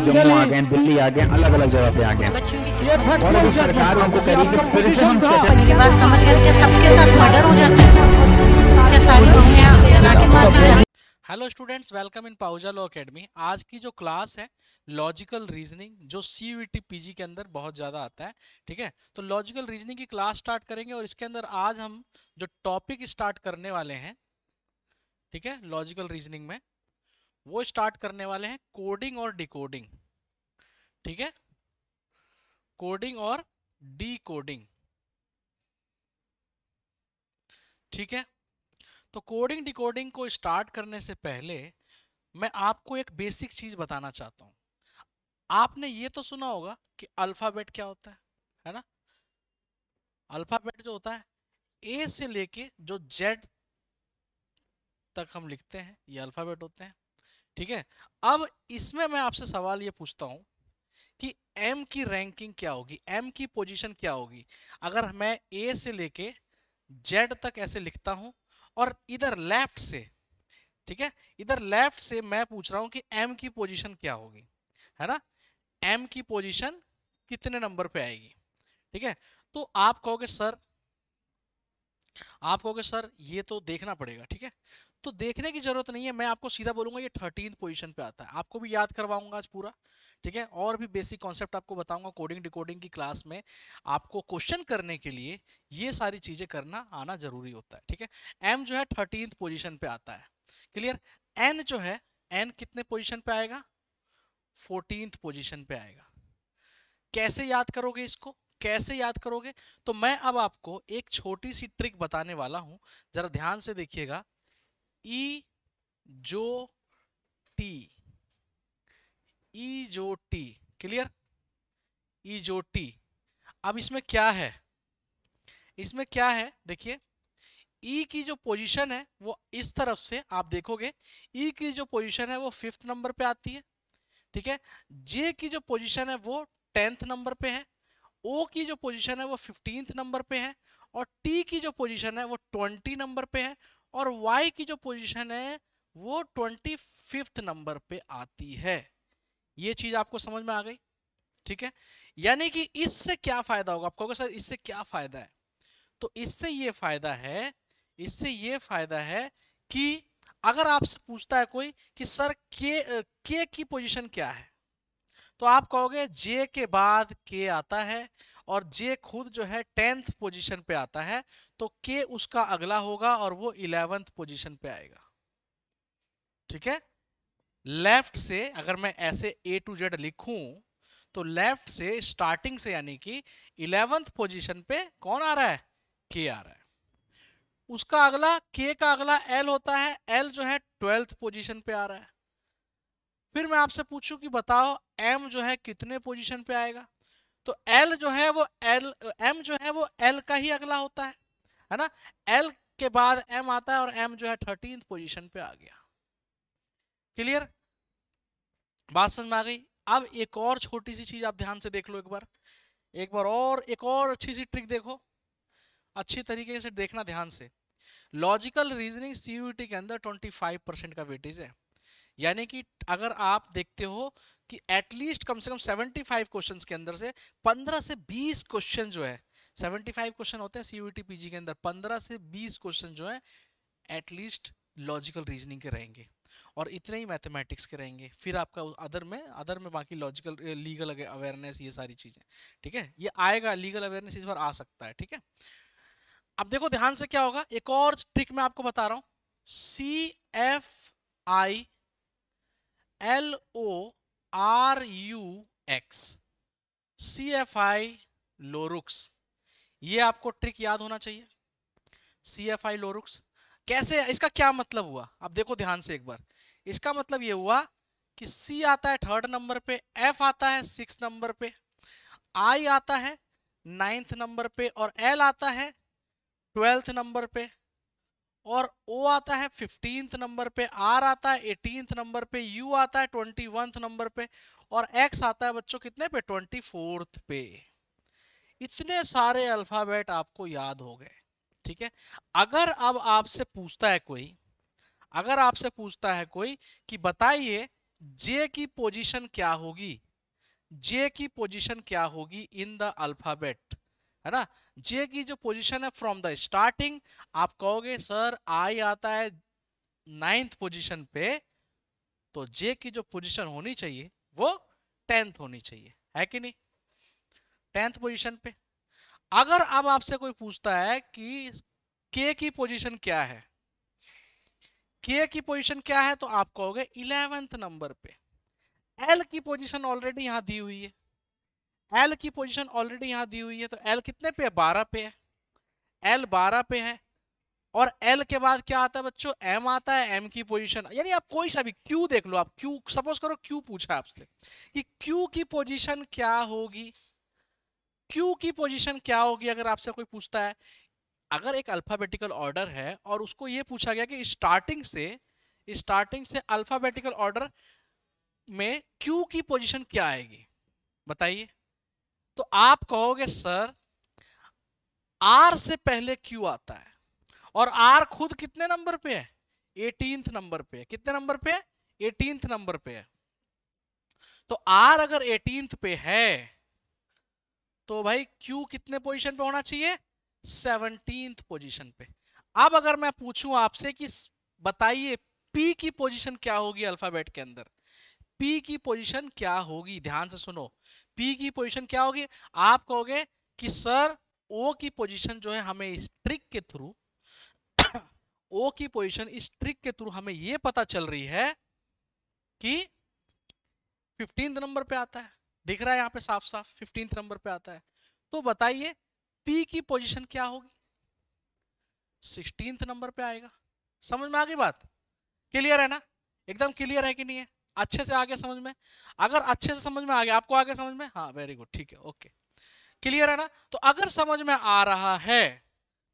जम्मू आ गए, दिल्ली आ गए, अलग अलग जगह पे आ गए, और अभी सरकार उनको करीब मेरी बात समझ गए क्या? सबके साथ मर्डर हो जाता है क्या? सारी बहुएं जला के मार दी जाती हैं? हेलो स्टूडेंट्स, वेलकम इन पाउजा लॉ एकेडमी। आज की जो क्लास है लॉजिकल रीजनिंग, जो सीयूईटी पीजी के अंदर बहुत ज़्यादा आता है। ठीक है, तो लॉजिकल रीजनिंग की क्लास स्टार्ट करेंगे और इसके अंदर आज हम जो टॉपिक स्टार्ट करने वाले हैं, ठीक है, लॉजिकल रीजनिंग में वो स्टार्ट करने वाले हैं कोडिंग और डिकोडिंग। ठीक है, कोडिंग और डिकोडिंग। ठीक है, तो कोडिंग डिकोडिंग को स्टार्ट करने से पहले मैं आपको एक बेसिक चीज बताना चाहता हूं। आपने ये तो सुना होगा कि अल्फाबेट क्या होता है ना? अल्फाबेट जो होता है ए से लेके जो जेड तक हम लिखते हैं, ये अल्फाबेट होते हैं। ठीक है, अब इसमें मैं आपसे सवाल ये पूछता हूं कि एम की रैंकिंग क्या होगी, एम की पोजीशन क्या होगी अगर मैं ए से लेके जेड तक ऐसे लिखता हूं और इधर लेफ्ट से, ठीक है, इधर लेफ्ट से मैं पूछ रहा हूं कि एम की पोजीशन क्या होगी, है ना? एम की पोजीशन कितने नंबर पे आएगी? ठीक है, तो आप कहोगे सर ये तो देखना पड़ेगा। ठीक है, तो देखने की जरूरत नहीं है, मैं आपको सीधा बोलूंगा ये 13th पोजीशन पे आता है। आपको भी याद करवाऊंगा आज पूरा। ठीक है, और भी बेसिक कॉन्सेप्ट आपको बताऊंगा कोडिंग डिकोडिंग की क्लास में। आपको क्वेश्चन करने के लिए ये सारी चीजें करना आना जरूरी होता है। ठीक है, एम जो है 13th पोजीशन पे आता है। क्लियर? एन जो है, एन कितने पोजीशन पे आएगा? 14th पोजीशन पे आएगा। कैसे याद करोगे इसको, कैसे याद करोगे? तो मैं अब आपको एक छोटी सी ट्रिक बताने वाला हूं, जरा ध्यान से देखिएगा। ई जो टी, ई जो टी, क्लियर? ई जो टी। अब इसमें क्या है, इसमें क्या है देखिए, ई की जो पोजीशन है वो इस तरफ से आप देखोगे, ई की जो पोजीशन है वो 5th नंबर पे आती है। ठीक है, जे की जो पोजीशन है वो 10th नंबर पे है, ओ की जो पोजीशन है वो 15th नंबर पे है, और टी की जो पोजीशन है वो 20 नंबर पे है, और वाई की जो पोजीशन है वो 25th नंबर पे आती है। ये चीज आपको समझ में आ गई? ठीक है, यानी कि इससे क्या फायदा होगा? आप कहोगे सर इससे क्या फायदा है? तो इससे ये फायदा है, इससे ये फायदा है कि अगर आपसे पूछता है कोई कि सर के की पोजीशन क्या है, तो आप कहोगे जे के बाद के आता है, और जे खुद जो है 10th पोजीशन पे आता है, तो के उसका अगला होगा और वो 11th पोजीशन पे आएगा। ठीक है, लेफ्ट से अगर मैं ऐसे ए टू जेड लिखूं तो लेफ्ट से स्टार्टिंग से यानी कि 11th पोजीशन पे कौन आ रहा है? के आ रहा है। उसका अगला, के का अगला एल होता है, एल जो है 12th पोजीशन पे आ रहा है। फिर मैं आपसे पूछूं कि बताओ एम जो है कितने पोजीशन पे आएगा? तो एल जो है वो एल, एम जो है वो एल का ही अगला होता है ना? एल के बाद एम आता है और एम जो है 13th पोजीशन पे आ गया। क्लियर? बात समझ में आ गई? अब एक और छोटी सी चीज आप ध्यान से देख लो, एक बार और एक और अच्छी सी ट्रिक देखो, अच्छी तरीके से देखना ध्यान से। लॉजिकल रीजनिंग सीयूईटी के अंदर 25% का वेटेज है, यानी कि अगर आप देखते हो कि एटलीस्ट कम से कम 75 क्वेश्चंस के अंदर से 15 से 20 क्वेश्चन जो है, 75 क्वेश्चन होते हैं सीयूईटी पीजी के अंदर, 15 से 20 क्वेश्चन जो है एटलीस्ट लॉजिकल रीजनिंग के रहेंगे, और इतने ही मैथमेटिक्स के रहेंगे। फिर आपका अदर में बाकी लॉजिकल, लीगल अवेयरनेस, ये सारी चीजें। ठीक है, ये आएगा, लीगल अवेयरनेस इस बार आ सकता है। ठीक है, अब देखो ध्यान से क्या होगा, एक और ट्रिक मैं आपको बता रहा हूं। CFI LORUX, CFI लोरुक्स, ये आपको ट्रिक याद होना चाहिए। CFI लोरुक्स कैसे, इसका क्या मतलब हुआ? अब देखो ध्यान से एक बार, इसका मतलब ये हुआ कि C आता है 3rd नंबर पे, F आता है 6th नंबर पे, I आता है 9th नंबर पे, और L आता है 12th नंबर पे, और O आता है 15th नंबर पे, R आता है 18th नंबर पे, U आता है 21th नंबर पे, और X आता है बच्चों कितने पे? 24th पे। इतने सारे अल्फाबेट आपको याद हो गए। ठीक है, अगर अब आपसे पूछता है कोई, अगर आपसे पूछता है कोई कि बताइए जे की पोजीशन क्या होगी, जे की पोजीशन क्या होगी इन द अल्फाबेट, है ना। जे की जो पोजीशन है फ्रॉम द स्टार्टिंग, आप कहोगे सर आई आता है 9th पोजीशन पे, तो जे की जो पोजीशन होनी चाहिए वो 10th होनी चाहिए, है कि नहीं, 10th पोजीशन पे। अगर अब आपसे कोई पूछता है कि के की पोजीशन क्या है, के की पोजीशन क्या है, तो आप कहोगे 11th नंबर पे। एल की पोजीशन ऑलरेडी यहां दी हुई है, एल की पोजीशन ऑलरेडी यहां दी हुई है, तो एल कितने पे है, 12 पे है, एल 12 पे है। और एल के बाद क्या आता है बच्चों, एम आता है, एम की पोजीशन, यानी आप कोई सा भी क्यू देख लो, आप क्यू सपोज करो, क्यू पूछा आपसे कि क्यू की पोजीशन क्या होगी, क्यू की पोजीशन क्या होगी अगर आपसे कोई पूछता है। अगर एक अल्फाबेटिकल ऑर्डर है और उसको ये पूछा गया कि स्टार्टिंग से अल्फाबेटिकल ऑर्डर में क्यू की पोजीशन क्या आएगी, बताइए। तो आप कहोगे सर आर से पहले क्यू आता है, और आर खुद कितने नंबर पे है, 18th नंबर पे है। कितने नंबर पे है, 18th नंबर पे है। तो आर अगर 18th पे है तो भाई क्यू कितने पोजीशन पे होना चाहिए, 17th पोजीशन पे। अब अगर मैं पूछूं आपसे कि बताइए पी की पोजीशन क्या होगी अल्फाबेट के अंदर, पी की पोजीशन क्या होगी, ध्यान से सुनो, पी की पोजीशन क्या होगी। आप कहोगे कि सर ओ की पोजीशन जो है हमें इस ट्रिक के थ्रू ओ की पोजीशन इस ट्रिक के थ्रू हमें यह पता चल रही है कि 15th नंबर पे आता है, दिख रहा है यहां पे साफ साफ 15th नंबर पे आता है। तो बताइए पी की पोजीशन क्या होगी, 16th नंबर पे आएगा। समझ में आ गई बात, क्लियर है ना, एकदम क्लियर है कि नहीं है, अच्छे से आ गया समझ में। अगर अच्छे से समझ में आ गया, आपको आ गया समझ में, हाँ वेरी गुड, ठीक है, ओके, क्लियर है ना। तो अगर समझ में आ रहा है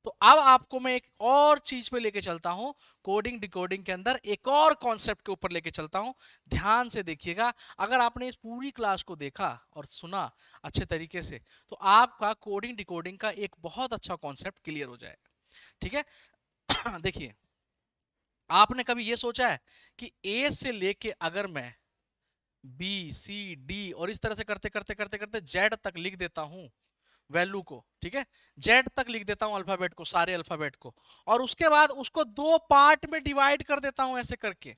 तो अब आपको मैं एक और चीज पे लेके चलता हूं, कोडिंग डिकोडिंग के अंदर एक और कॉन्सेप्ट के ऊपर लेके चलता हूं। ध्यान से देखिएगा, अगर आपने इस पूरी क्लास को देखा और सुना अच्छे तरीके से तो आपका कोडिंग डिकोडिंग का एक बहुत अच्छा कॉन्सेप्ट क्लियर हो जाएगा, ठीक है। देखिए, आपने कभी ये सोचा है कि ए से लेके अगर मैं बी सी डी और इस तरह से करते करते करते करते जेड तक लिख देता हूं वैल्यू को, ठीक है, जेड तक लिख देता हूं अल्फाबेट को, सारे अल्फाबेट को, और उसके बाद उसको दो पार्ट में डिवाइड कर देता हूं ऐसे करके,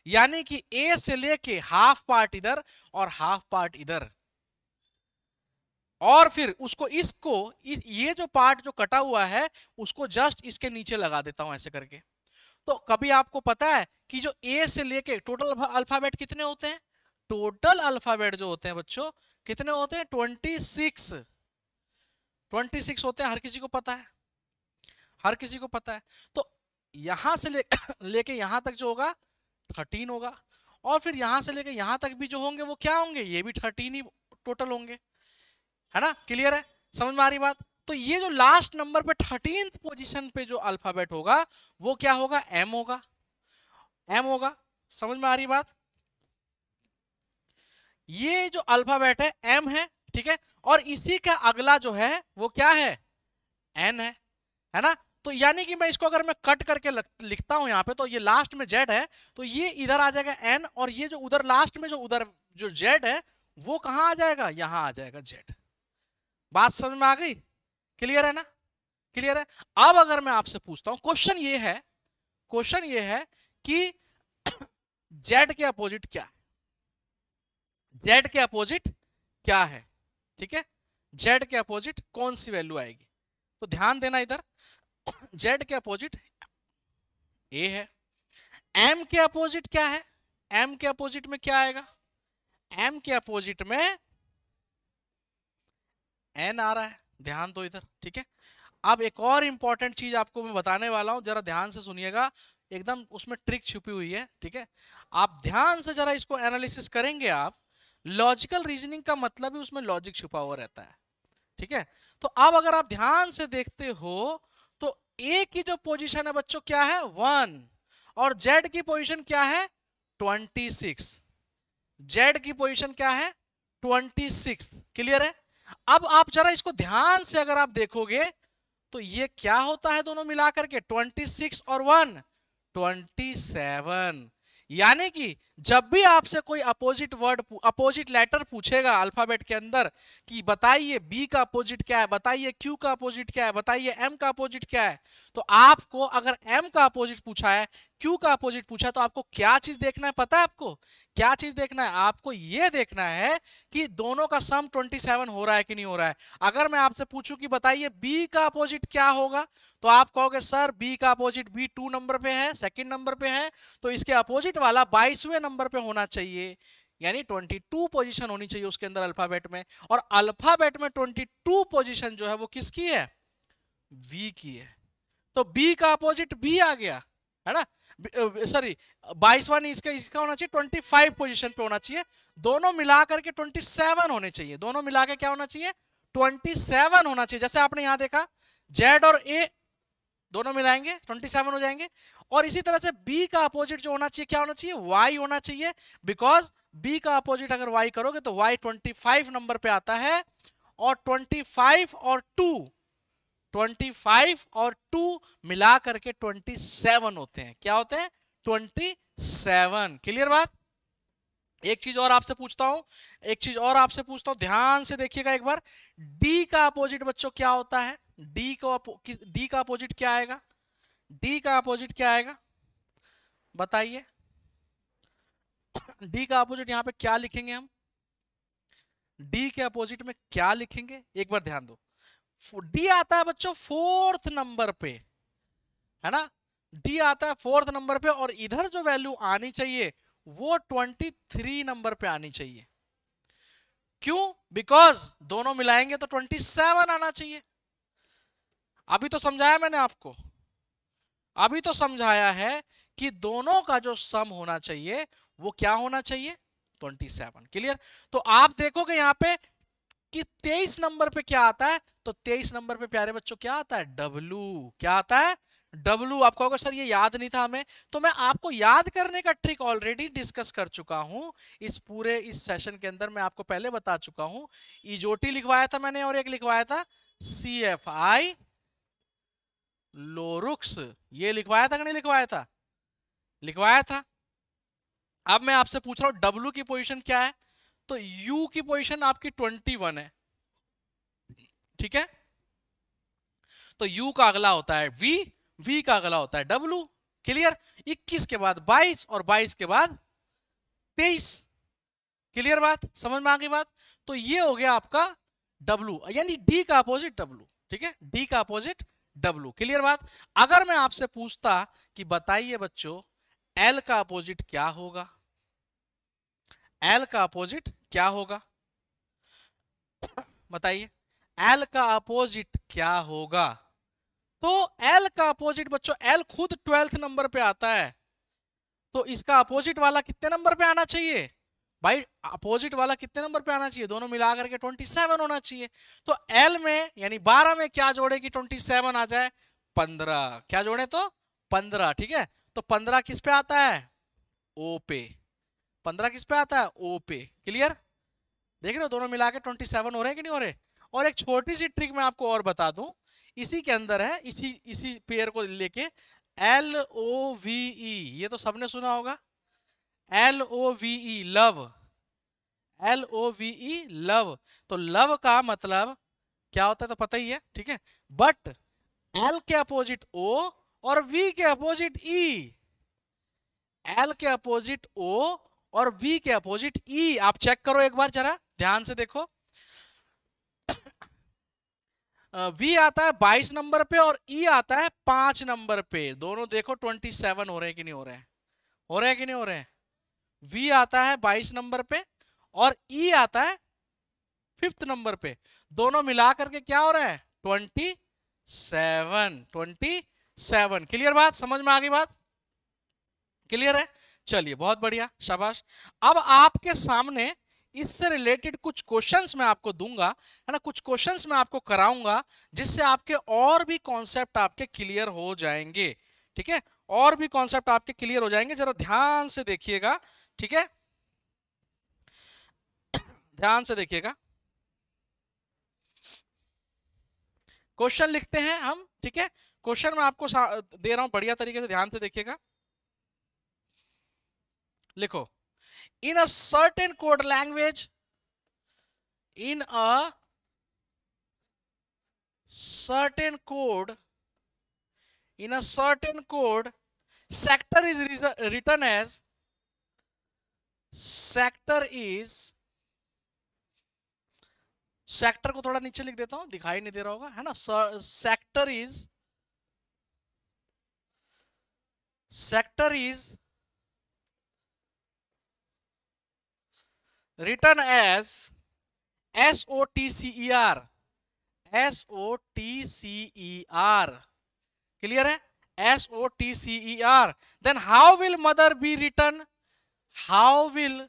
यानी कि ए से लेके हाफ पार्ट इधर और हाफ पार्ट इधर, और फिर उसको ये जो पार्ट जो कटा हुआ है उसको जस्ट इसके नीचे लगा देता हूं ऐसे करके। तो कभी आपको पता है कि जो ए से लेके टोटल अल्फाबेट कितने होते हैं, टोटल अल्फाबेट जो होते हैं बच्चों कितने होते हैं, 26 होते हैं, हर किसी को पता है, हर किसी को पता है। तो यहां से लेके यहां तक जो होगा 13 होगा, और फिर यहां से लेके यहां तक भी जो होंगे वो क्या होंगे, ये भी 13 ही टोटल होंगे, है ना, क्लियर है, समझ में आ रही बात। तो ये जो लास्ट नंबर पे 13th पोजीशन पे जो अल्फाबेट होगा वो क्या होगा, एम होगा, एम होगा, समझ में आ रही बात। ये जो अल्फाबेट है एम है, ठीक है, और इसी का अगला जो है वो क्या है, एन है ना। तो यानी कि मैं इसको अगर मैं कट करके लिखता हूं यहां पे, तो ये लास्ट में जेड है तो ये इधर आ जाएगा एन, और ये जो उधर लास्ट में जो जेड है वो कहां आ जाएगा, यहां आ जाएगा जेड। बात समझ में आ गई, क्लियर है ना, क्लियर है। अब अगर मैं आपसे पूछता हूं, क्वेश्चन ये है कि जेड के अपोजिट क्या है, जेड के अपोजिट क्या है, ठीक है, जेड के अपोजिट कौन सी वैल्यू आएगी। तो ध्यान देना इधर, जेड के अपोजिट ए है, एम के अपोजिट क्या है, एम के अपोजिट में क्या आएगा, एम के अपोजिट में एन आ रहा है, ध्यान दो इधर, ठीक है। अब एक और इंपॉर्टेंट चीज आपको मैं बताने वाला हूं, जरा ध्यान से सुनिएगा, एकदम उसमें ट्रिक छुपी हुई है, ठीक है। आप ध्यान से जरा इसको एनालिसिस करेंगे, आप लॉजिकल रीजनिंग का मतलब ही उसमें लॉजिक छुपा हुआ रहता है, ठीक है। तो अब अगर आप ध्यान से देखते हो तो ए की जो पोजीशन है बच्चों क्या है, 1, और जेड की पोजीशन क्या है, 26, जेड की पोजीशन क्या है, 26, क्लियर है। अब आप जरा इसको ध्यान से अगर आप देखोगे तो ये क्या होता है दोनों मिलाकर के, 26 और 1 27, यानी कि जब भी आपसे कोई अपोजिट वर्ड, अपोजिट लेटर पूछेगा अल्फाबेट के अंदर कि बताइए बी का अपोजिट क्या है, बताइए क्यू का अपोजिट क्या है, बताइए एम का अपोजिट क्या है, तो आपको अगर एम का अपोजिट पूछा है, क्यू का अपोजिट पूछा है, तो आपको क्या चीज देखना है पता है? आपको क्या चीज देखना है? आपको यह देखना है कि दोनों का सम 27 हो रहा है कि नहीं हो रहा है। अगर मैं आपसे पूछूं कि बताइए बी का अपोजिट क्या होगा, तो आप कहोगे सर बी का अपोजिट बी 2 नंबर पे है, सेकंड नंबर पे है, तो इसके अपोजिट वाला 22वें नंबर पे होना चाहिए, यानी 22 पोजीशन होनी चाहिए उसके अंदर अल्फाबेट में। और अल्फाबेट में 22 पोजीशन जो है वो किसकी है? वी की है। तो बी का अपोजिट बी आ गया, है ना? सॉरी 22वां नहीं, इसका होना चाहिए 25 पोजीशन पे होना चाहिए। दोनों मिलाकर के 27 होने चाहिए, दोनों मिला के क्या होना चाहिए? 27 होना चाहिए। जैसे आपने यहां देखा जेड और ए दोनों मिलाएंगे 27 हो जाएंगे। और इसी तरह से बी का अपोजिट जो होना चाहिए क्या होना चाहिए? वाई होना चाहिए, बिकॉज बी का अपोजिट अगर वाई करोगे तो वाई 25 नंबर पे आता है, और 25 और 2 मिला करके 27 होते हैं। क्या होते हैं? 27। क्लियर बात? एक चीज और आपसे पूछता हूं, ध्यान से देखिएगा एक बार। डी का अपोजिट बच्चों क्या होता है? डी का अपोजिट क्या आएगा? डी का अपोजिट क्या आएगा बताइए? डी का अपोजिट यहां पे क्या लिखेंगे हम? डी के अपोजिट में क्या लिखेंगे एक बार ध्यान दो। डी आता है बच्चों 4th नंबर पे, है ना? डी आता है 4th नंबर पे, और इधर जो वैल्यू आनी चाहिए वो 23 नंबर पे आनी चाहिए। क्यों? बिकॉज दोनों मिलाएंगे तो 27 आना चाहिए। अभी तो समझाया मैंने आपको, अभी तो समझाया है कि दोनों का जो सम होना चाहिए वो क्या होना चाहिए? 27। क्लियर? तो आप देखोगे यहां पे कि 23 नंबर पे क्या आता है, तो 23 नंबर पे प्यारे बच्चों क्या आता है? डब्लू। क्या आता है? डब्लू। आप कहोगे सर ये याद नहीं था हमें, तो मैं आपको याद करने का ट्रिक ऑलरेडी डिस्कस कर चुका हूं इस सेशन के अंदर। मैं आपको पहले बता चुका हूं, इजोटी लिखवाया था मैंने और एक लिखवाया था CFI लोरुक्स। ये लिखवाया था कि नहीं लिखवाया था? लिखवाया था। अब मैं आपसे पूछ रहा हूं डब्लू की पोजीशन क्या है, तो यू की पोजीशन आपकी 21 है, ठीक है? तो यू का अगला होता है वी, वी का अगला होता है डब्लू। क्लियर? 21 के बाद 22 और 22 के बाद 23। क्लियर बात? समझ में आ गई बात? तो ये हो गया आपका डब्लू, यानी डी का अपोजिट डब्लू। ठीक है? डी का अपोजिट डब्लू। क्लियर बात? अगर मैं आपसे पूछता कि बताइए बच्चों एल का अपोजिट क्या होगा, एल का अपोजिट क्या होगा बताइए, एल का अपोजिट क्या होगा? तो एल का अपोजिट बच्चों, एल खुद 12th नंबर पे आता है, तो इसका अपोजिट वाला कितने नंबर पे आना चाहिए भाई? अपोजिट वाला कितने नंबर पे आना चाहिए? दोनों मिला करके 27 होना चाहिए। तो एल में यानी 12 में क्या जोड़े कि 27 आ जाए? 15। क्या जोड़े? तो 15। ठीक है? तो 15 किस पे आता है? ओ पे। 15 किस पे आता है? ओ पे। क्लियर? देख रहे हो दोनों मिला के 27 हो रहे हैं कि नहीं हो रहे? और एक छोटी सी ट्रिक मैं आपको और बता दूं, इसी के अंदर है, इसी पेयर को लेके LOVE, ये तो सबने सुना होगा, LOVE लव, LOVE लव। तो लव का मतलब क्या होता है तो पता ही है, ठीक है? बट L के अपोजिट O और V के अपोजिट E, L के अपोजिट O और V के अपोजिट E। आप चेक करो एक बार जरा ध्यान से देखो, V आता है 22 नंबर पे और E आता है 5 नंबर पे। दोनों देखो 27 हो रहे हैं कि नहीं हो रहे हैं? हो रहे हैं कि नहीं हो रहे हैं? V आता है 22 नंबर पे और E आता है 5th नंबर पे। दोनों मिला करके क्या हो रहा है? 27। क्लियर बात? समझ में आ गई बात? क्लियर है? चलिए बहुत बढ़िया, शाबाश। अब आपके सामने इससे रिलेटेड कुछ क्वेश्चंस मैं आपको दूंगा, है ना? कुछ क्वेश्चंस मैं आपको कराऊंगा जिससे आपके और भी कॉन्सेप्ट आपके क्लियर हो जाएंगे। ठीक है? और भी कॉन्सेप्ट आपके क्लियर हो जाएंगे, जरा ध्यान से देखिएगा। ठीक है? ध्यान से देखिएगा, क्वेश्चन लिखते हैं हम। ठीक है? क्वेश्चन मैं आपको दे रहा हूं, बढ़िया तरीके से ध्यान से देखिएगा। लिखो, in a certain code language, in a certain code, in a certain code, sector is written as, sector को थोड़ा नीचे लिख देता हूं, दिखाई नहीं दे रहा होगा, है ना। Sector is written as SOTCER, SOTCER, clear है, SOTCER। then how will mother be written, how will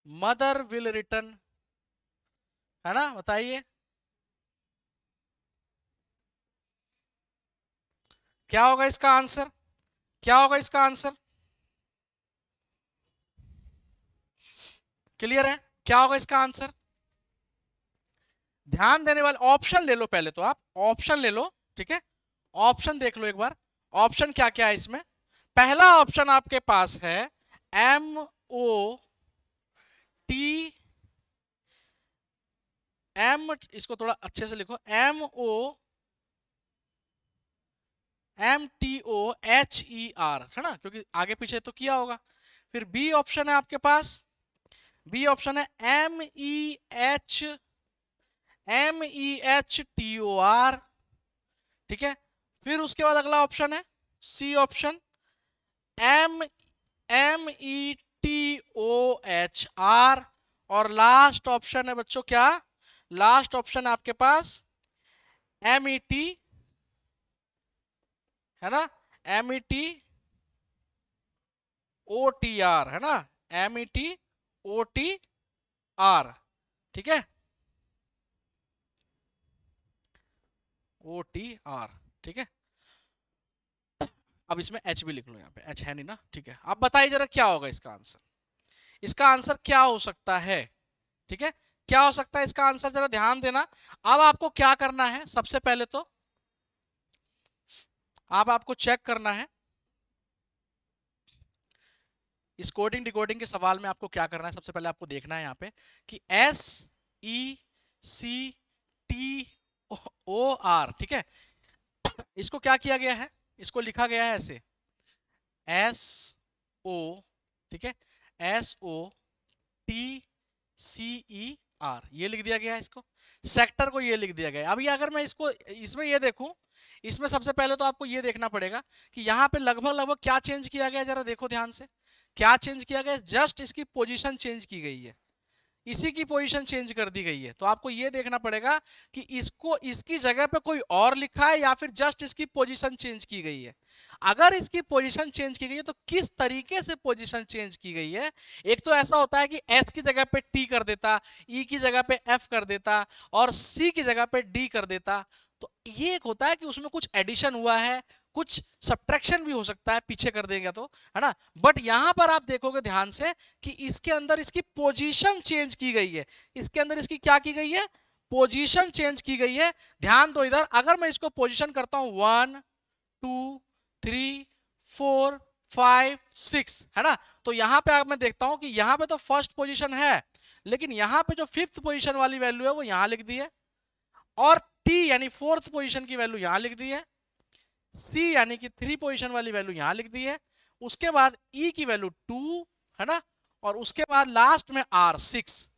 mother will written, है ना, बताइए क्या होगा इसका आंसर, क्या होगा इसका आंसर, क्लियर है, क्या होगा इसका आंसर। ध्यान देने वाले ऑप्शन ले लो पहले, तो आप ऑप्शन ले लो, ठीक है, ऑप्शन देख लो एक बार, ऑप्शन क्या क्या है इसमें। पहला ऑप्शन आपके पास है इसको थोड़ा अच्छे से लिखो, MOMTOHER, है ना, क्योंकि आगे पीछे तो किया होगा। फिर बी ऑप्शन है आपके पास, बी ऑप्शन है MEHTOR, ठीक है। फिर उसके बाद अगला ऑप्शन है सी ऑप्शन, METOHR, और लास्ट ऑप्शन है बच्चों क्या, लास्ट ऑप्शन है आपके पास MET, है ना, METOTR, है ना, METOTR, ठीक है, OTR, ठीक है। अब इसमें H भी लिख लो, यहाँ पे H है नहीं ना, ठीक है। अब बताइए जरा क्या होगा इसका आंसर, इसका आंसर क्या हो सकता है, ठीक है, क्या हो सकता है इसका आंसर, जरा ध्यान देना। अब आपको क्या करना है, सबसे पहले तो आपको चेक करना है इस कोडिंग डिकोडिंग के सवाल में, आपको क्या करना है, सबसे पहले आपको देखना है यहाँ पे कि SECTOR, ठीक है, इसको क्या किया गया है, इसको लिखा गया है ऐसे SO, ठीक है, SOTCER, ये लिख दिया गया है इसको, सेक्टर को ये लिख दिया गया है। अभी अगर मैं इसको इसमें ये देखूं, इसमें सबसे पहले तो आपको ये देखना पड़ेगा कि यहाँ पे लगभग क्या चेंज किया गया है, जरा देखो ध्यान से, क्या चेंज किया गया है, जस्ट इसकी पोजीशन चेंज की गई है, इसी की पोजीशन चेंज कर दी गई है। तो आपको ये देखना पड़ेगा कि इसको इसकी जगह पे कोई और लिखा है या फिर जस्ट इसकी पोजीशन चेंज की गई है। अगर इसकी पोजीशन चेंज की गई है तो किस तरीके से पोजीशन चेंज की गई है। एक तो ऐसा होता है कि S की जगह पे T कर देता, E की जगह पे F कर देता और C की जगह पे D कर देता। तो ये एक होता है कि उसमें कुछ एडिशन हुआ है, कुछ सब्ट्रैक्शन भी हो सकता है, पीछे कर देंगे तो, है ना। बट यहां पर आप देखोगे ध्यान से कि इसके अंदर इसकी पोजीशन चेंज की गई है, इसके अंदर इसकी क्या की गई है, पोजीशन चेंज की गई है। ध्यान दो इधर, अगर मैं इसको पोजीशन करता हूं 1 2 3 4 5 6, है ना, तो यहां पे मैं देखता हूं कि यहां पे तो फर्स्ट पोजीशन है, लेकिन यहां पे जो फिफ्थ पोजीशन वाली वैल्यू है वो यहां लिख दी है, और T यानी फोर्थ पोजीशन की वैल्यू यहां लिख दी है, C यानी कि 3 पोजीशन वाली वैल्यू यहां लिख दी है, उसके बाद E की वैल्यू 2, है ना, और उसके बाद लास्ट में R 6,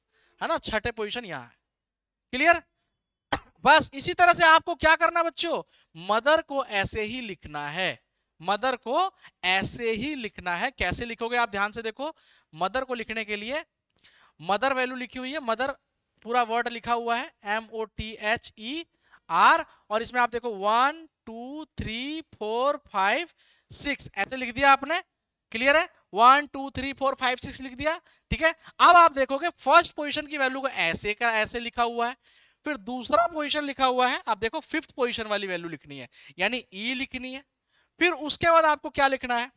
है ना, छठे पोजीशन यहां है। क्लियर। बस इसी तरह से आपको क्या करना बच्चों, मदर को ऐसे ही लिखना है, मदर को ऐसे ही लिखना है। कैसे लिखोगे आप ध्यान से देखो, मदर को लिखने के लिए मदर वैल्यू लिखी हुई है, मदर पूरा वर्ड लिखा हुआ है MOTHER, और इसमें आप देखो 1 2 3 4 5 6 ऐसे लिख दिया आपने। क्लियर है, 1 2 3 4 5 6 लिख दिया, ठीक है। अब आप देखोगे फर्स्ट पोजीशन की वैल्यू को ऐसे का ऐसे लिखा हुआ है, फिर दूसरा पोजीशन लिखा हुआ है, आप देखो फिफ्थ पोजीशन वाली वैल्यू लिखनी है यानी E लिखनी है, फिर उसके बाद आपको क्या लिखना है,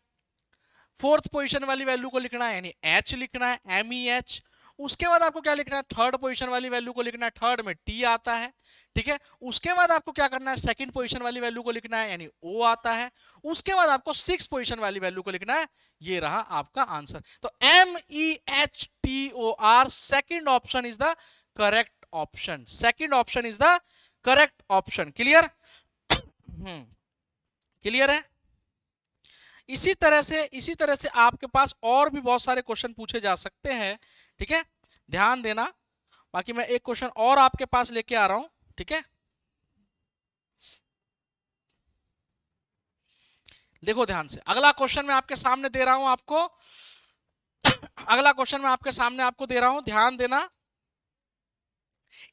फोर्थ पोजीशन वाली वैल्यू को लिखना है यानी H लिखना है MEH, उसके बाद आपको क्या लिखना है, थर्ड पोजीशन वाली वैल्यू को लिखना है, थर्ड में टी आता है, ठीक है। उसके बाद आपको क्या करना है, सेकंड पोजीशन वाली वैल्यू को लिखना है, यानी ओ आता है। उसके बाद आपको सिक्स पोजीशन वाली वैल्यू को लिखना है, ये रहा आपका आंसर। तो MEHTOR second option is the correct option, second option is the correct option. Clear? Clear है? इसी तरह से आपके पास और भी बहुत सारे क्वेश्चन पूछे जा सकते हैं, ठीक है, ध्यान देना। बाकी मैं एक क्वेश्चन और आपके पास लेके आ रहा हूं, ठीक है। देखो ध्यान से, अगला क्वेश्चन मैं आपके सामने दे रहा हूं आपको, अगला क्वेश्चन मैं आपके सामने आपको दे रहा हूं, ध्यान देना।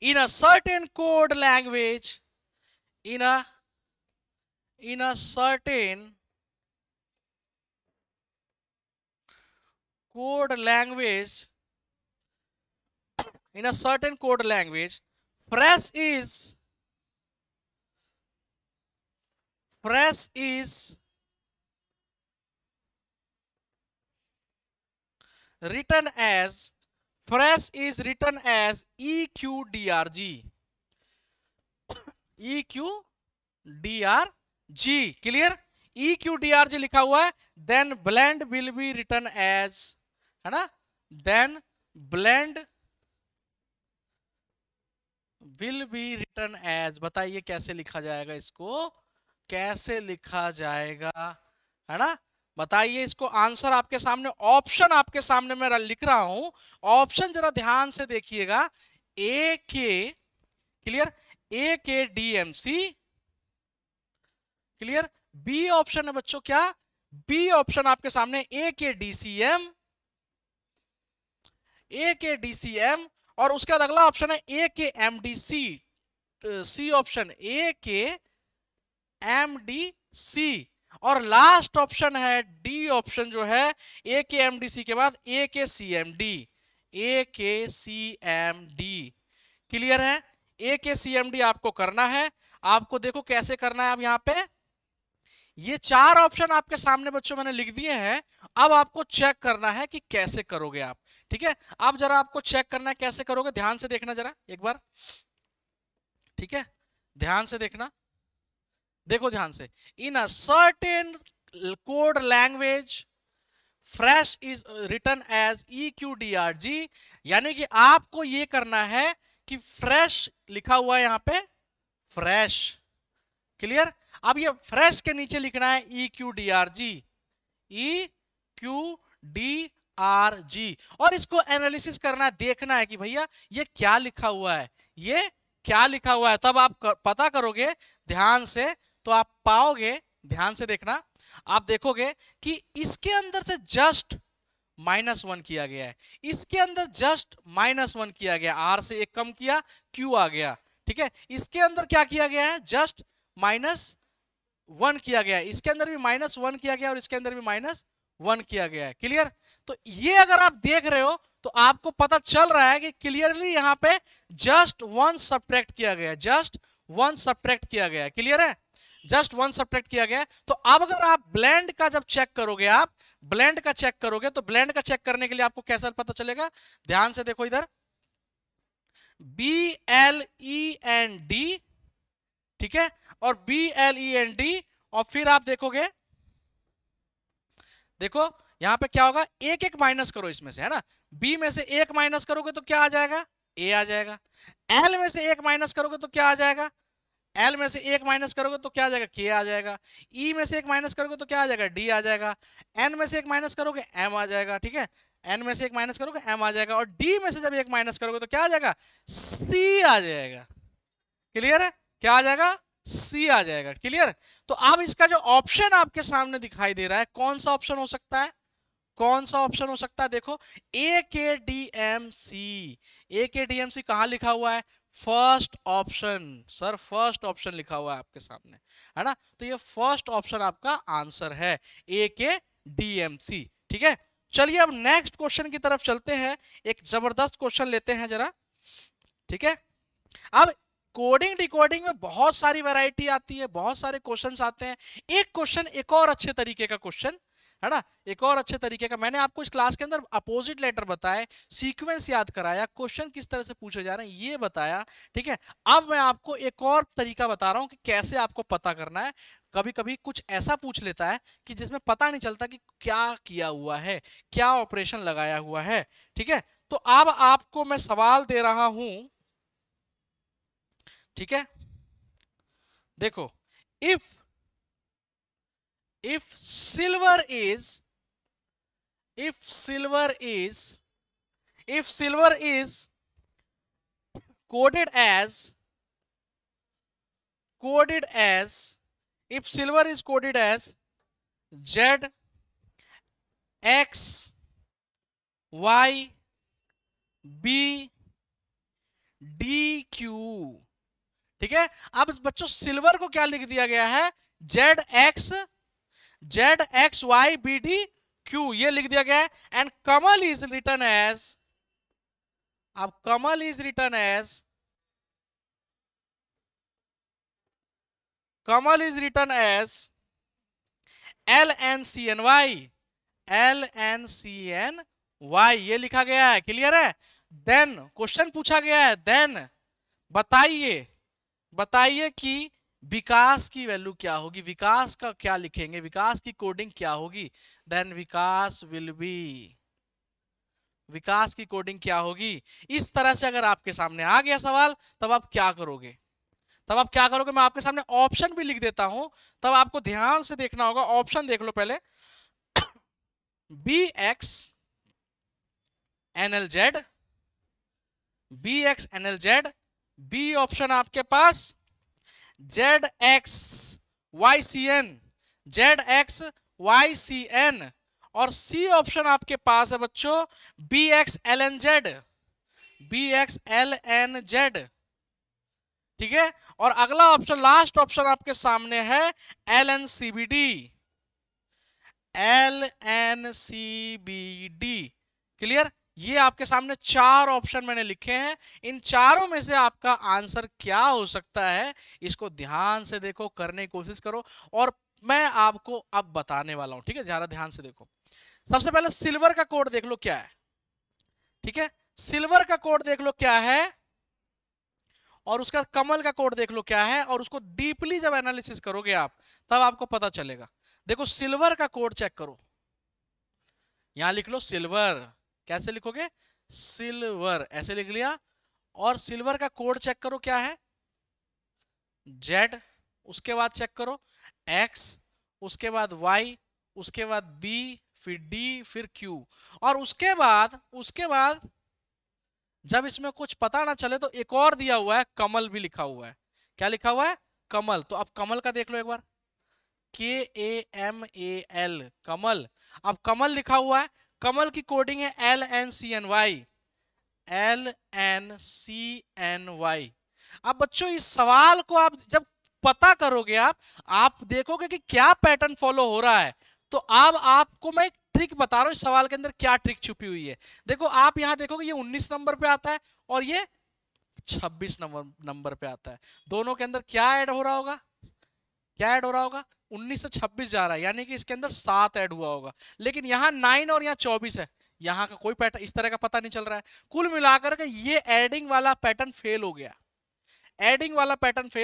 In a certain code language, in a certain code language, in a certain code language, fresh is written as EQDRG, EQDRG, clear? EQDRG लिखा हुआ है, then blend will be written as, है ना, then blend will be written as. बताइए कैसे लिखा जाएगा इसको, कैसे लिखा जाएगा, है ना, बताइए इसको। आंसर आपके सामने, ऑप्शन आपके सामने मैं लिख रहा हूं, ऑप्शन जरा ध्यान से देखिएगा। A K, clear, AKDMC, clear. B option है बच्चों क्या, बी ऑप्शन आपके सामने AKDCM, और उसके बाद अगला ऑप्शन है AKMDC, सी ऑप्शन AKMDC, और लास्ट ऑप्शन है डी ऑप्शन जो है AKMDC के बाद AKCMD, क्लियर है? AKCMD आपको करना है। आपको देखो कैसे करना है। अब यहाँ पे ये चार ऑप्शन आपके सामने बच्चों मैंने लिख दिए हैं। अब आपको चेक करना है कि कैसे करोगे आप, ठीक है। अब जरा आपको चेक करना है कैसे करोगे, ध्यान से देखना जरा एक बार, ठीक है, ध्यान से देखना। देखो ध्यान से, in a certain code language fresh is written as EQDRG, यानी कि आपको ये करना है कि फ्रेश लिखा हुआ है यहां पे, फ्रेश, क्लियर। अब ये फ्रेश के नीचे लिखना है EQDRG, और इसको एनालिसिस करना है, देखना है कि भैया ये क्या लिखा हुआ है, ये क्या लिखा हुआ है। तब आप पता करोगे ध्यान से, तो आप पाओगे, ध्यान से देखना, आप देखोगे कि इसके अंदर से जस्ट -1 किया गया है, इसके अंदर जस्ट -1 किया गया, R से एक कम किया, Q आ गया, ठीक है। इसके अंदर क्या किया गया है, जस्ट -1 किया गया है, इसके अंदर भी -1 किया गया और इसके अंदर भी -1 किया गया है, क्लियर। तो ये अगर आप देख रहे हो तो आपको पता चल रहा है कि क्लियरली यहां पे जस्ट 1 सब्ट्रैक्ट किया गया है, जस्ट 1 सब्ट्रैक्ट किया गया है, क्लियर है, जस्ट 1 सब्ट्रैक्ट किया गया है। तो अब अगर आप ब्लेंड का जब चेक करोगे, आप ब्लेंड का चेक करोगे, तो ब्लेंड का चेक करने के लिए आपको कैसा पता चलेगा, ध्यान से देखो इधर, BLEND, ठीक है, और BLEND, और फिर आप देखोगे, देखो यहां पे क्या होगा, एक एक माइनस करो इसमें से, है ना, B में से एक माइनस करोगे तो क्या आ जाएगा, A आ जाएगा। L में से एक माइनस करोगे तो क्या आ जाएगा, L में से एक माइनस करोगे तो क्या आ जाएगा, K आ जाएगा। E में से एक माइनस करोगे तो क्या आ जाएगा, D आ जाएगा। N में से एक माइनस करोगे M आ जाएगा, ठीक है, N में से एक माइनस करोगे M आ जाएगा, और D में से जब एक माइनस करोगे तो क्या आ जाएगा, C आ जाएगा, क्लियर है, क्या आ जाएगा, C आ जाएगा, क्लियर। तो अब इसका जो ऑप्शन आपके सामने दिखाई दे रहा है, कौन सा ऑप्शन हो सकता है, कौन सा ऑप्शन हो सकता है, देखो AKDMC कहां लिखा हुआ है, first option, sir first option लिखा हुआ है आपके सामने, है ना। तो ये फर्स्ट ऑप्शन आपका आंसर है, AKDMC, ठीक है। चलिए अब नेक्स्ट क्वेश्चन की तरफ चलते हैं, एक जबरदस्त क्वेश्चन लेते हैं जरा, ठीक है। अब कोडिंग डिकोडिंग में बहुत सारी वैरायटी आती है, बहुत सारे क्वेश्चंस आते हैं। एक क्वेश्चन एक और अच्छे तरीके का क्वेश्चन, है ना। एक और अच्छे तरीके का मैंने आपको इस क्लास के अंदर अपोजिट लेटर बताए, सीक्वेंस याद कराया, क्वेश्चन किस तरह से पूछे जा रहे हैं ये बताया, ठीक है। अब मैं आपको एक और तरीका बता रहा हूं कि कैसे आपको पता करना है। कभी कभी कुछ ऐसा पूछ लेता है कि जिसमें पता नहीं चलता कि क्या किया हुआ है, क्या ऑपरेशन लगाया हुआ है, ठीक है। तो अब आपको मैं सवाल दे रहा हूं, ठीक है। देखो, if silver is coded as Z X Y B D Q, ठीक है। अब बच्चों सिल्वर को क्या लिख दिया गया है, Z X Y B D Q ये लिख दिया गया है। And camel is written as, अब camel is written as LNCNY ये लिखा गया है, क्लियर है। देन क्वेश्चन पूछा गया है, देन बताइए कि विकास की वैल्यू क्या होगी, विकास का क्या लिखेंगे, विकास की कोडिंग क्या होगी। देन विकास की कोडिंग क्या होगी। इस तरह से अगर आपके सामने आ गया सवाल, तब आप क्या करोगे, मैं आपके सामने ऑप्शन भी लिख देता हूं, तब आपको ध्यान से देखना होगा। ऑप्शन देख लो पहले, BX NLZ, बी ऑप्शन आपके पास ZXYCN, और सी ऑप्शन आपके पास है बच्चों BXLNZ, ठीक है। और अगला ऑप्शन, लास्ट ऑप्शन आपके सामने है LNCBD, क्लियर। ये आपके सामने 4 ऑप्शन मैंने लिखे हैं। इन चारों में से आपका आंसर क्या हो सकता है, इसको ध्यान से देखो, करने की कोशिश करो, और मैं आपको अब बताने वाला हूं, ठीक है। जरा ध्यान से देखो। सबसे पहले सिल्वर का कोड देख लो क्या है, ठीक है। सिल्वर का कोड देख लो क्या है, और उसका कमल का कोड देख लो क्या है, और उसको डीपली जब एनालिसिस करोगे आप, तब आपको पता चलेगा। देखो सिल्वर का कोड चेक करो, यहां लिख लो सिल्वर, कैसे लिखोगे, सिल्वर, ऐसे लिख लिया। और सिल्वर का कोड चेक करो क्या है, Z, उसके बाद चेक करो X, उसके बाद Y, उसके बाद B, फिर D, फिर Q, और उसके बाद जब इसमें कुछ पता ना चले तो एक और दिया हुआ है, कमल भी लिखा हुआ है। क्या लिखा हुआ है, कमल। तो अब कमल का देख लो एक बार, KAMAL, कमल। अब कमल लिखा हुआ है, कमल की कोडिंग है LNCNY। अब बच्चों इस सवाल को आप जब पता करोगे, आप देखोगे कि क्या पैटर्न फॉलो हो रहा है। तो अब आपको मैं एक ट्रिक बता रहा हूं, इस सवाल के अंदर क्या ट्रिक छुपी हुई है। देखो आप यहां देखोगे, ये 19 नंबर पे आता है और ये 26 नंबर पे आता है। दोनों के अंदर क्या ऐड हो रहा होगा, 19 से 26 जा रहा है, यानी कि इसके अंदर 7 ऐड हुआ होगा। लेकिन यहाँ 9 और यहाँ 24 है, यहाँ का कोई पैटर्न इस तरह का पता नहीं चल रहा है। कुल मिलाकर के ये एडिंग वाला पैटर्न फेल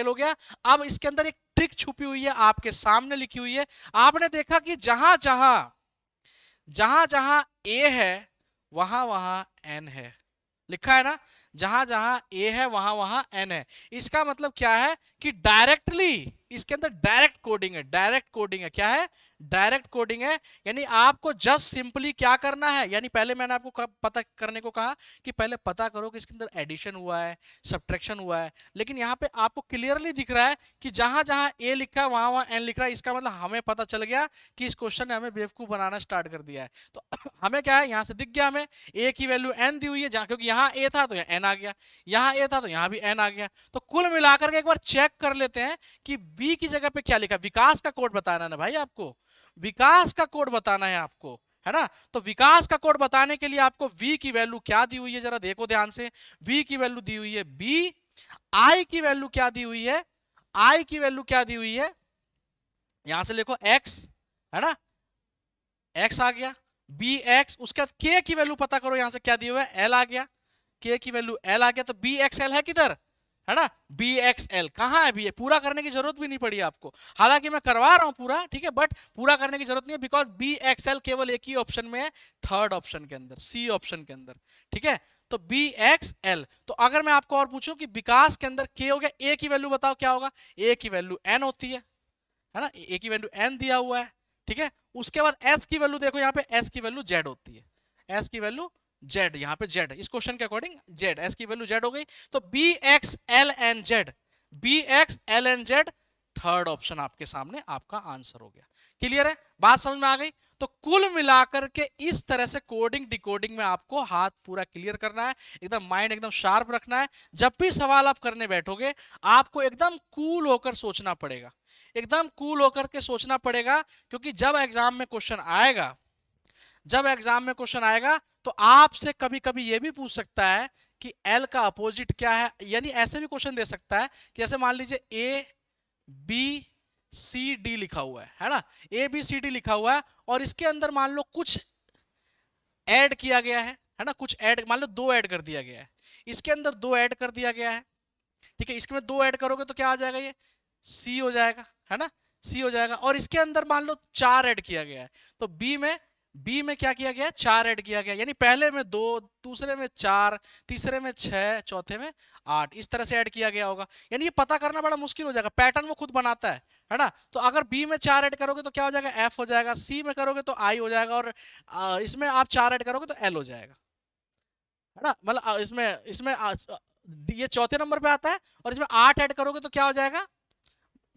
हो गया, अब इसके अंदर एक ट्रिक छुपी हुई है, आपके सामने लिखी हुई है। आपने देखा कि जहां जहां ए है वहां वहां एन है, लिखा है ना, जहां जहां ए है वहां वहां एन है। इसका मतलब क्या है कि डायरेक्टली इसके अंदर डायरेक्ट कोडिंग है, क्या है, डायरेक्ट कोडिंग है। यानी आपको जस्ट सिंपली क्या करना है, यानी पहले मैंने आपको पता करने को कहा कि पहले पता करो कि इसके अंदर एडिशन हुआ है, सब्ट्रैक्शन हुआ है। लेकिन यहाँ पे आपको क्लियरली दिख रहा है कि जहां जहां ए लिखा है वहां वहां एन लिख रहा है। इसका मतलब हमें पता चल गया कि इस क्वेश्चन ने हमें बेवकूफ बनाना स्टार्ट कर दिया है। तो हमें क्या है, यहाँ से दिख गया हमें ए की वैल्यू एन दी हुई है, क्योंकि यहाँ ए था तो यहाँ एन आ गया, यहाँ ए था तो यहाँ भी एन आ गया। तो कुल मिलाकर के एक बार चेक कर लेते हैं कि बी की जगह पे क्या लिखा। विकास का कोड बताना है ना भाई, आपको विकास का कोड बताना है आपको, है ना। तो विकास का कोड बताने के लिए आपको v की वैल्यू क्या दी हुई है, जरा देखो ध्यान से। v की वैल्यू दी हुई है b, i की वैल्यू क्या दी हुई है, यहां से लिखो x, है ना, x आ गया, bx, उसके बाद k की वैल्यू पता करो, यहां से क्या दिया हुआ है, l आ गया, k की वैल्यू l आ गया, तो bxl है किधर, है ना, bxl कहां है, भी पूरा करने की जरूरत भी नहीं पड़ी आपको, हालांकि मैं करवा रहा हूं पूरा, ठीक है, बट पूरा करने की जरूरत नहीं है, बिकॉज bxl केवल एक ही ऑप्शन में है, थर्ड ऑप्शन के अंदर, सी ऑप्शन के अंदर, ठीक है। तो bxl, तो अगर मैं आपको और पूछूं कि विकास के अंदर k हो गया, a की वैल्यू बताओ क्या होगा, a की वैल्यू n होती है ना, a की वैल्यू n दिया हुआ है, ठीक है। उसके बाद s की वैल्यू देखो, यहाँ पे s की वैल्यू z होती है, s की वैल्यू z, यहाँ पे z, इस क्वेश्चन के अकॉर्डिंग z, s की वैल्यू z हो गई, तो bxlnz, bxlnz थर्ड ऑप्शन आपके सामने आपका आंसर हो गया। क्लियर है, बात समझ में आ गई। तो कुल मिलाकर के इस तरह से कोडिंग डिकोडिंग में आपको हाथ पूरा क्लियर करना है, एकदम माइंड एकदम शार्प रखना है। जब भी सवाल आप करने बैठोगे आपको एकदम कूल होकर सोचना पड़ेगा, एकदम कूल होकर के सोचना पड़ेगा, क्योंकि जब एग्जाम में क्वेश्चन आएगा, जब एग्जाम में क्वेश्चन आएगा तो आपसे कभी कभी ये भी पूछ सकता है कि L का अपोजिट क्या है, यानी ऐसे भी क्वेश्चन दे सकता है कि जैसे मान लीजिए A B C D लिखा हुआ है ना, A B C D लिखा हुआ है और इसके अंदर मान लो कुछ ऐड किया गया है ना, कुछ ऐड, मान लो 2 ऐड कर दिया गया है, इसके अंदर 2 ऐड कर दिया गया है, ठीक है, इसमें 2 ऐड करोगे तो क्या आ जाएगा, ये C हो जाएगा, है ना, C हो जाएगा। और इसके अंदर मान लो 4 ऐड किया गया है, तो B में क्या किया गया है, 4 ऐड किया गया, यानी पहले में 2, दूसरे में 4, तीसरे में 6, चौथे में 8, इस तरह से ऐड किया गया होगा। यानी ये पता करना बड़ा मुश्किल हो जाएगा, पैटर्न वो खुद बनाता है ना। तो अगर B में 4 ऐड करोगे तो क्या हो जाएगा, F हो जाएगा, C में करोगे तो I हो जाएगा, और इसमें आप 4 ऐड करोगे तो L हो जाएगा, है ना। मतलब इसमें ये चौथे नंबर पे आता है, और इसमें 8 ऐड करोगे तो क्या हो जाएगा,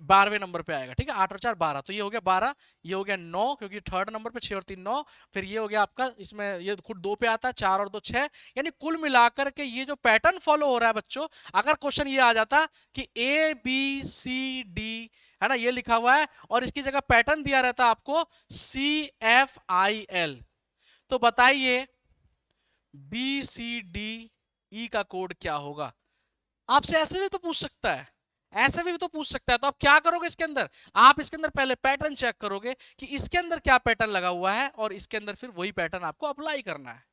12वें नंबर पे आएगा, ठीक है, 8 और 4 12, तो ये हो गया 12, ये हो गया 9, क्योंकि थर्ड नंबर पे 6 और 3 9, फिर ये हो गया आपका, इसमें ये खुद 2 पे आता है, 4 और 2 6, यानी कुल मिलाकर के ये जो पैटर्न फॉलो हो रहा है बच्चों, अगर क्वेश्चन ये आ जाता कि A B C D, है ना, ये लिखा हुआ है और इसकी जगह पैटर्न दिया रहता आपको C F I L, तो बताइए B C D E का कोड क्या होगा। आपसे ऐसे भी तो पूछ सकता है, ऐसे भी तो पूछ सकता है। तो आप क्या करोगे, इसके अंदर आप इसके अंदर पहले पैटर्न चेक करोगे कि इसके अंदर क्या पैटर्न लगा हुआ है, और इसके अंदर फिर वही पैटर्न आपको अप्लाई करना है।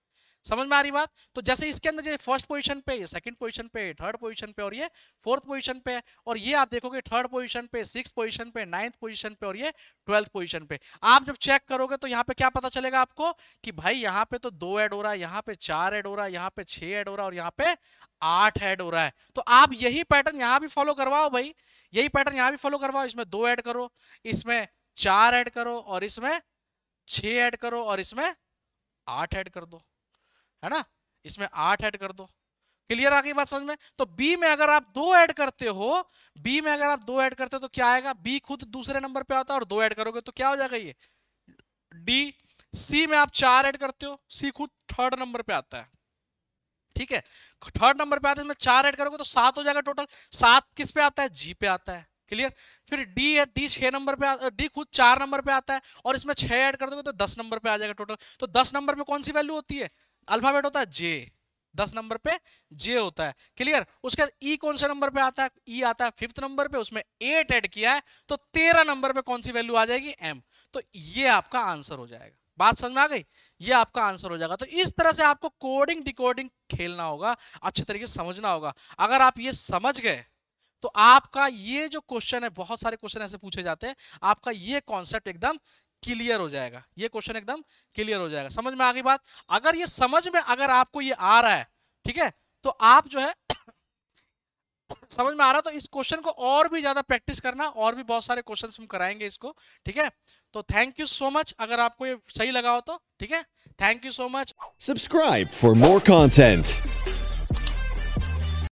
समझ में आ रही बात। तो जैसे इसके अंदर ये फर्स्ट पोजीशन पे, ये सेकंड पोजीशन पे, थर्ड पोजीशन पे, और ये फोर्थ पोजीशन पे, और ये आप देखोगे थर्ड पोजीशन पे, सिक्स्थ पोजीशन पे, नाइन्थ पोजीशन पे, और ये 12th पोजीशन पे। आप जब चेक करोगे तो यहाँ पे क्या पता चलेगा आपको कि भाई यहाँ पे तो 2 ऐड हो रहा है, यहाँ पे 4 ऐड हो रहा है, यहाँ पे 6 ऐड हो रहा है, और यहाँ पे 8 ऐड हो रहा है। तो आप यही पैटर्न यहाँ भी फॉलो करवाओ भाई, यही पैटर्न यहाँ भी फॉलो करवाओ। इसमें 2 ऐड करो, इसमें 4 ऐड करो, और इसमें 6 ऐड करो, और इसमें 8 ऐड कर दो, है ना, इसमें 8 ऐड कर दो। क्लियर आ गई बात समझ में। तो बी में अगर आप 2 ऐड करते हो, बी में अगर आप 2 ऐड करते हो तो क्या आएगा, बी खुद दूसरे नंबर पे आता है, और 2 ऐड करोगे तो क्या हो जाएगा, ये डी। सी में आप 4 ऐड करते हो, सी खुद थर्ड नंबर पे आता है, ठीक है, थर्ड नंबर पे आता है, इसमें 4 ऐड करोगे तो 7 हो जाएगा टोटल। 7 किस पे आता है, जी पे आता है। क्लियर। फिर डी है, डी 6 नंबर पे, डी खुद 4 नंबर पे आता है, और इसमें 6 ऐड कर दोगे तो 10 नंबर पे आ जाएगा टोटल। तो 10 नंबर पे कौन सी वैल्यू होती है, अल्फाबेट होता है जे, 10 नंबर पे जे होता है। क्लियर। उसके बाद ई कौन से नंबर पे आता है, ई आता है 5th नंबर पे, उसमें 8 ऐड किया है तो 13 नंबर पे कौन सी वैल्यू आ जाएगी, एम। तो ये आपका आंसर हो जाएगा। बात समझ में आ गई, ये आपका आंसर हो जाएगा। तो इस तरह से आपको कोडिंग डिकोडिंग खेलना होगा, अच्छे तरीके से समझना होगा। अगर आप ये समझ गए तो आपका ये जो क्वेश्चन है, बहुत सारे क्वेश्चन ऐसे पूछे जाते हैं, आपका ये कॉन्सेप्ट एकदम क्लियर हो जाएगा, ये क्वेश्चन एकदम क्लियर हो जाएगा। समझ में आ गई बात। अगर ये समझ में अगर आपको ये आ रहा है, ठीक है, तो आप जो है समझ में आ रहा है, तो इस क्वेश्चन को और भी ज्यादा प्रैक्टिस करना, और भी बहुत सारे क्वेश्चंस हम कराएंगे इसको, ठीक है। तो थैंक यू सो मच, अगर आपको ये सही लगा हो तो, ठीक है, thank you so much. Subscribe for more content.